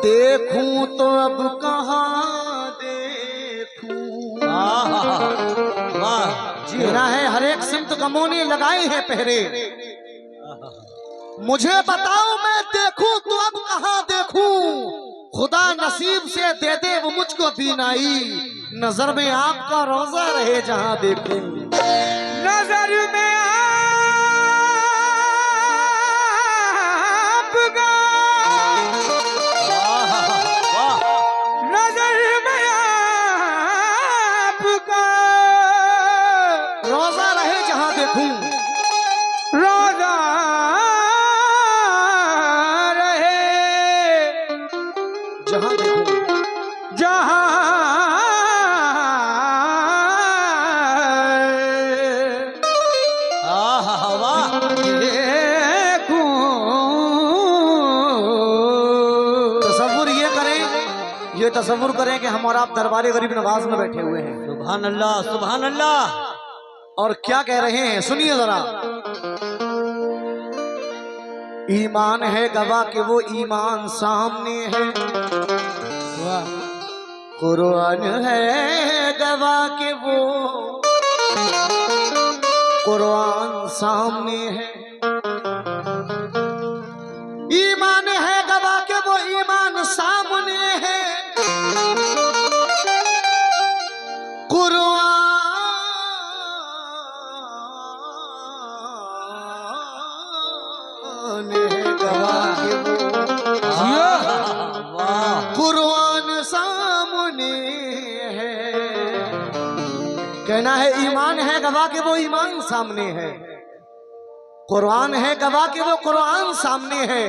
देखूं तो अब कहाँ देखूं। वाह जी ना है हर एक सिमत गमोने लगाए हैं पहरे। मुझे बताओ मैं देखूं तो अब कहाँ देखूं। खुदा नसीब से दे दे वो मुझको बीनाई। नजर में आपका रोजा रहे जहां देखूं। नजर में आपका, नजर में आपका रोजा रहे जहां देखूं। रोजा रहे जहां देखूं। जहां ये तसव्वुर करें कि हम और आप दरबारे गरीब नवाज में बैठे हुए हैं। सुभान अल्लाह सुभान अल्लाह। और क्या कह रहे हैं सुनिए जरा। ईमान है गवाह कि वो ईमान सामने है। कुरान है गवाह कि वो कुरान सामने है। ईमान है गवाह कि वो ईमान सामने है। कुरान सामने है। कहना है ईमान है गवाह के वो ईमान सामने है। कुरान है गवाह के वो कुरान सामने है।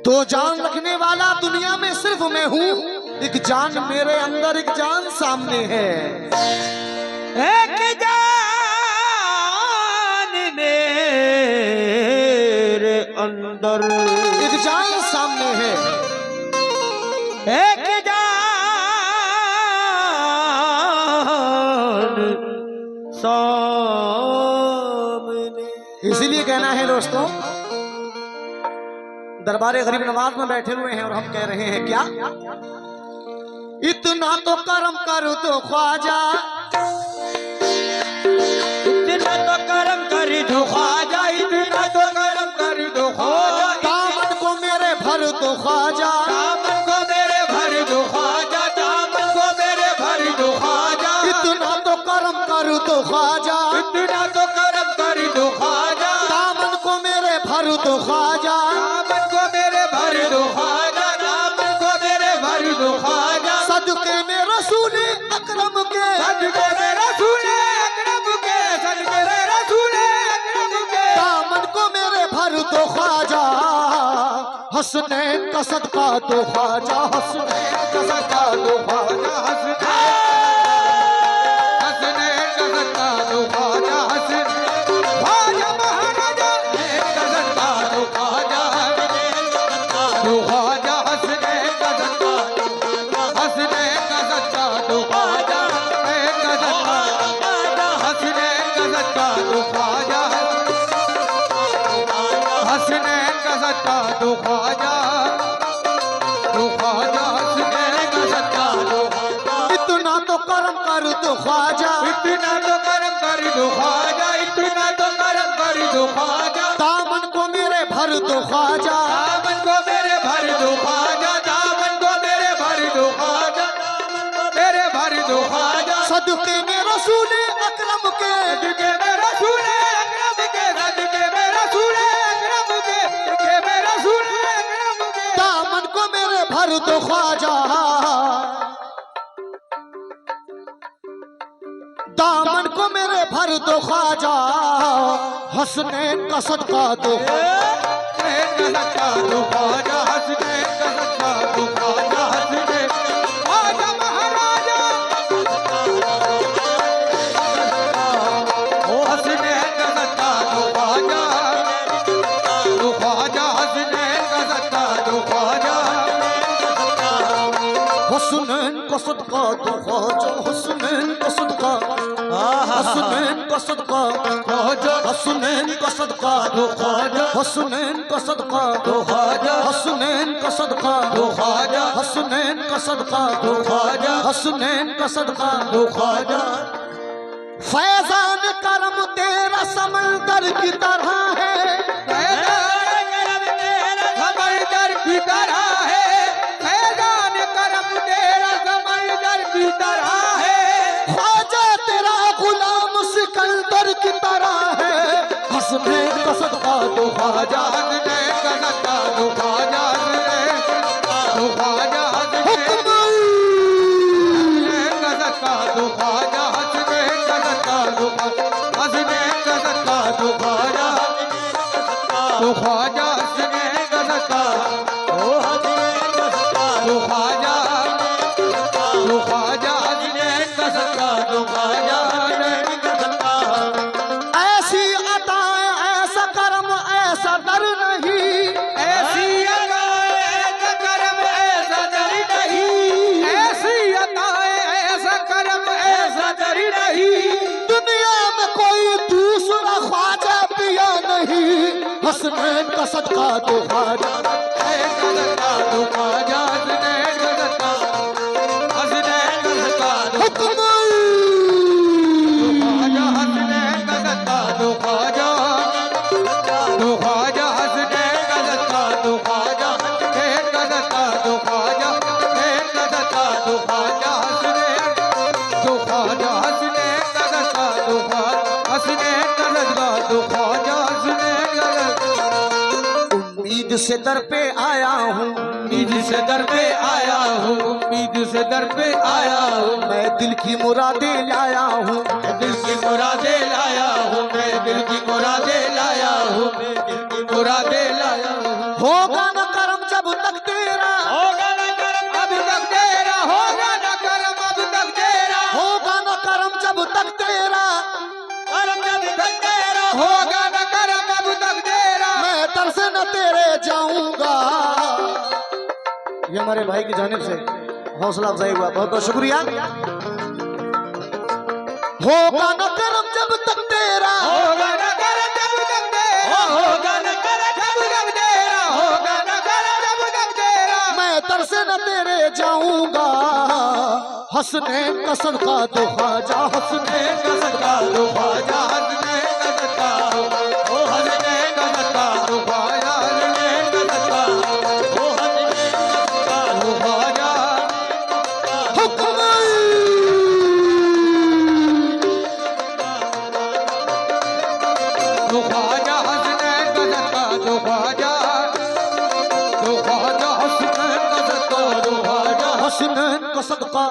दो जान रखने वाला दुनिया में सिर्फ मैं हूँ। एक जान मेरे अंदर एक जान सामने है। एक जान मेरे अंदर एक जान सामने है। एक जान सामने। इसीलिए कहना है दोस्तों दरबारे गरीब नवाज में बैठे हुए हैं और हम कह रहे हैं क्या। इतना तो करम कर दो ख्वाजा। इतना तो करम कर दो ख्वाजा। इतना तो करम कर दो ख्वाजा। दामन को मेरे भर दो ख्वाजा। दामन को मेरे भर दो ख्वाजा। दामन को मेरे भर दो ख्वाजा। इतना तो करम कर दो ख्वाजा। इतना तो करम कर दो ख्वाजा। दामन को मेरे भर दो ख्वाजा। दामन को मेरे भर दो ख्वाजा। दामन को मेरे भर दो ख्वाजा। सदके में रसूल अकरम के। सदके में रसूल अकरम के। सदके में रसूल अकरम के। दामन को मेरे भर दो ख्वाजा। हसनैन का सदका दो ख्वाजा। हसनैन का सदका दो ख्वाजा। हसनैन का सदका दो ख्वाजा। ख्वाजा महाराजा का सदका दो ख्वाजा। दो ख्वाजा हसनैन का सदका। हसनैन का सदका दो ख्वाजा। एक का सदका हसनैन का सदका दो ख्वाजा। हसनैन का सदका दो ख्वाजा। दो ख्वाजा हसनैन का सदका दो। इतना तो करम कर दो ख्वाजा। इतना तो करम कर दो ख्वाजा। इतना तो करम कर दो ख्वाजा। दामन को मेरे भर दो ख्वाजा। दामन को मेरे भर दो ख्वाजा। दामन को मेरे भर दो ख्वाजा। मेरे भर दो ख्वाजा। सदके में रसूल अकरम के। सदके में रसूल अकरम के। सदके में रसूल अकरम के। सदके में रसूल अकरम के। दामन को मेरे भर दो ख्वाजा। दामन को मेरे भर दो ख्वाजा। हसनैन का सदका दो। हसनैन का सदका दो ख्वाजा। हसनैन का सदका दो ख्वाजा। हसनैन ख्वाजा महाराजा ओ हसनैन का सदका दो ख्वाजा। दो ख्वाजा हसनैन का सदका दो ख्वाजा। हुस्नैन का सदका दो ख्वाजा, हुस्नैन का सदका, हुस्नैन का सदका ख्वाजा, हुस्नैन का सदका दो ख्वाजा, हुस्नैन का सदका दो ख्वाजा, हुस्नैन का सदका दो ख्वाजा, हुस्नैन का सदका दो ख्वाजा, हुस्नैन का सदका दो ख्वाजा। फैजान करम तेरा समंदर की तरह है, समंदर की तरह है, फैजान करम तेरा समंदर की तरह है। ख्वाजा तेरा गुलाम सिकंदर की तरह है। हुस्नैन का सदका दो ख्वाजा, हसनैन का सदका दो ख्वाजा, दो ख्वाजा, हसनैन का सदका दो ख्वाजा, हसनैन का सदका दो ख्वाजा, हसनैन का सदका दो ख्वाजा, दो ख्वाजा, हसनैन का सदका, ओ हसनैन का सदका दो ख्वाजा, दो ख्वाजा, हसनैन का सदका दो ख्वाजा, हसनैन का सदका। ऐसी अताएं ऐसा करम ऐसा दर नहीं, ऐसी अदाएं ऐसा करम ऐसा दर नहीं, ऐसी अदाएं ऐसा करम ऐसा दर नहीं। दुनिया में कोई दूसरा ख्वाजा पिया नहीं। हुस्नैन का सदका दो ख्वाजा, हसनैन का सदका दो ख्वाजा, हसनैन का सदका, हसनैन का सदका दो ख्वाजा, हसनैन का सदका दो ख्वाजा, दो ख्वाजा, हसनैन का सदका दो ख्वाजा, हसनैन का सदका दो ख्वाजा, हसनैन का सदका दो ख्वाजा, हसनैन दो ख्वाजा, हसनैन का सदका दो ख्वाजा, हसनैन का सदका दो ख्वाजा, हसनैन का सदका। उम्मीद से दर पे आया हूँ, उम्मीद से दर पे आया हूँ, उम्मीद से दर पे आया हूँ, मैं दिल की मुरादें लाया हूँ। दिल की मुरादे लाया हूँ, मैं दिल की मुरादे लाया हूँ, मैं दिल की मुरादे लाया हूँ। होगा न करम जब तक तेरा, होगा न करम अब तक तेरा, होगा न करम अब तक तेरा, होगा न करम जब तक तेरा, करम अब तक तेरा, होगा न करम अब तक तेरा। मैं दर से न तेरे जाऊंगा। ये हमारे भाई की जानिब से हौसला अफजाई हुआ, बहुत बहुत शुक्रिया। होगा न करम जब तक तेरा, होगा न करम जब तक तेरा, होगा न करम जब तक तेरा, होगा न करम जब तक तेरा। मैं दर से न तेरे जाऊंगा। हुस्नैन का सदका दो ख्वाजा, हुस्नैन हसनैन का सदका दो ख्वाजा, हसनैन का सदका, ओ हसनैन का सदका दो ख्वाजा, हसनैन का सदका, ओ हसनैन का सदका दो ख्वाजा, दो ख्वाजा, हसनैन का सदका दो ख्वाजा, दो ख्वाजा, हसनैन का सदका दो ख्वाजा, हुस्नैन का सदका,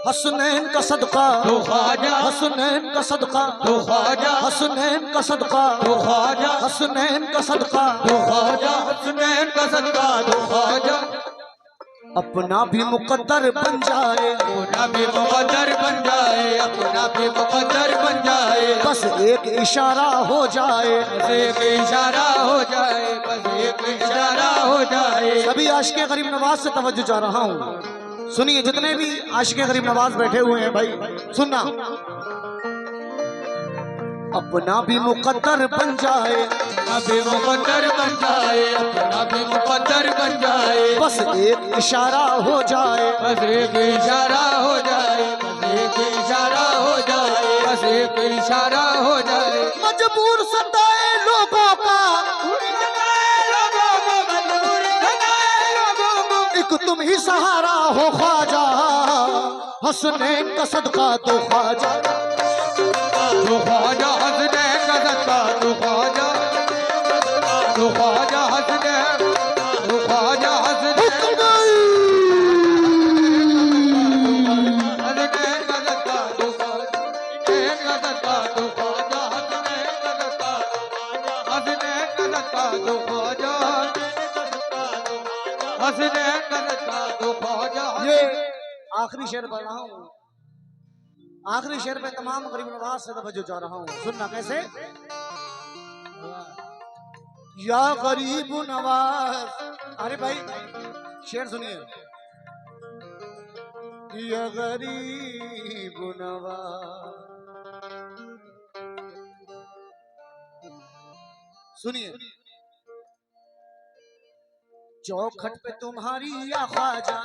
हुस्नैन का सदका दो ख्वाजा, हुस्नैन का सदका दो ख्वाजा, हुस्नैन का सदका दो ख्वाजा, हुस्नैन का सदका दो ख्वाजा, हसनैन का सदका दो ख्वाजा। अपना भी मुकद्दर बन जाए, अपना भी मुकद्दर बन जाए, अपना भी मुकद्दर बन जाए, बस एक इशारा हो जाए। बस एक इशारा हो जाए, बस एक इशारा हो जाए। सभी आशिक़े गरीब नवाज से तवज्जो चाह रहा हूँ, सुनिए जितने भी आशिक़े गरीब नवाज बैठे हुए हैं भाई सुनना। अपना भी मुकद्दर बन जाए, अपना भी मुकद्दर बन जाए, अपना भी मुकद्दर बन जाए, बस एक इशारा हो जाए। बस एक इशारा हो जाए, बस एक इशारा हो जाए, बस एक इशारा हो जाए। मजबूर सताए लोगों का एक तुम ही सहारा हो ख्वाजा। हुस्नैन का सदका दो ख्वाजा, दो ख्वाजा, हसनैन का सदका दो ख्वाजा, दो ख्वाजा, हसनैन, दो ख्वाजा, हसनैन, हसनैन का सदका दो ख्वाजा, हसनैन का सदका दो ख्वाजा, हसनैन का सदका, हसनैन का सदका दो ख्वाजा, हसनैन का सदका दो ख्वाजा। ये आखिरी शेर पढ़ रहा हूँ, आखिरी शेर पे तमाम गरीब नवाज से तवज्जो चाह रहा हूँ, सुनना कैसे। या गरीब नवाज, अरे भाई शेर सुनिए। या गरीब नवाज। सुनिए, चौखट पे तुम्हारी या ख्वाजा,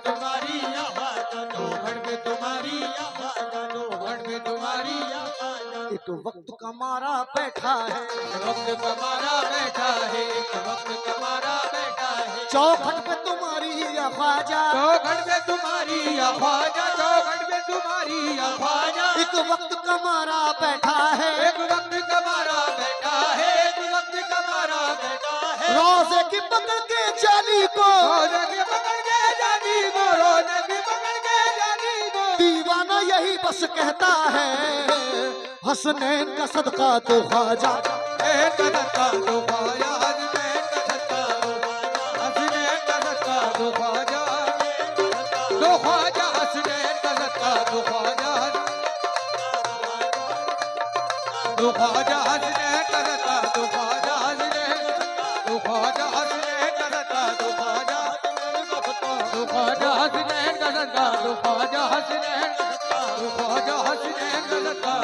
तुम्हारी या ख्वाजा, चौखट पे तुम्हारी या ख्वाजा, चौखट पे तुम्हारी या ख्वाजा। एक वक्त का मारा बैठा है, वक्त कमारा बैठा है, वक्त कमारा बैठा है। चौखट पे तुम्हारी या ख्वाजा, चौखट पे तुम्हारी या ख्वाजा, चौखट पे तुम्हारी या ख्वाजा। एक वक्त का मारा बैठा है, एक वक्त कमारा बैठा है, एक वक्त कमारा बैठा है। रोजे की पकड़ के जाली को, रोजे की पकड़ के जानी को, रोजे की पकड़ के जानी को। दीवाना यही बस कहता है, हसनैन का सदका तो ख्वाजा। एक सदका तो ख्वाजा, हसनैन का सदका तो ख्वाजा, हसनैन का सदका तो ख्वाजा, तो ख्वाजा हसनैन का सदका तो ख्वाजा, तो ख्वाजा हसनैन का सदका तो ख्वाजा, हसनैन तो ख्वाजा हसनैन का सदका तो ख्वाजा, तो ख्वाजा हसनैन का सदका तो ख्वाजा, हसनैन तो ख्वाजा हसनैन का सदका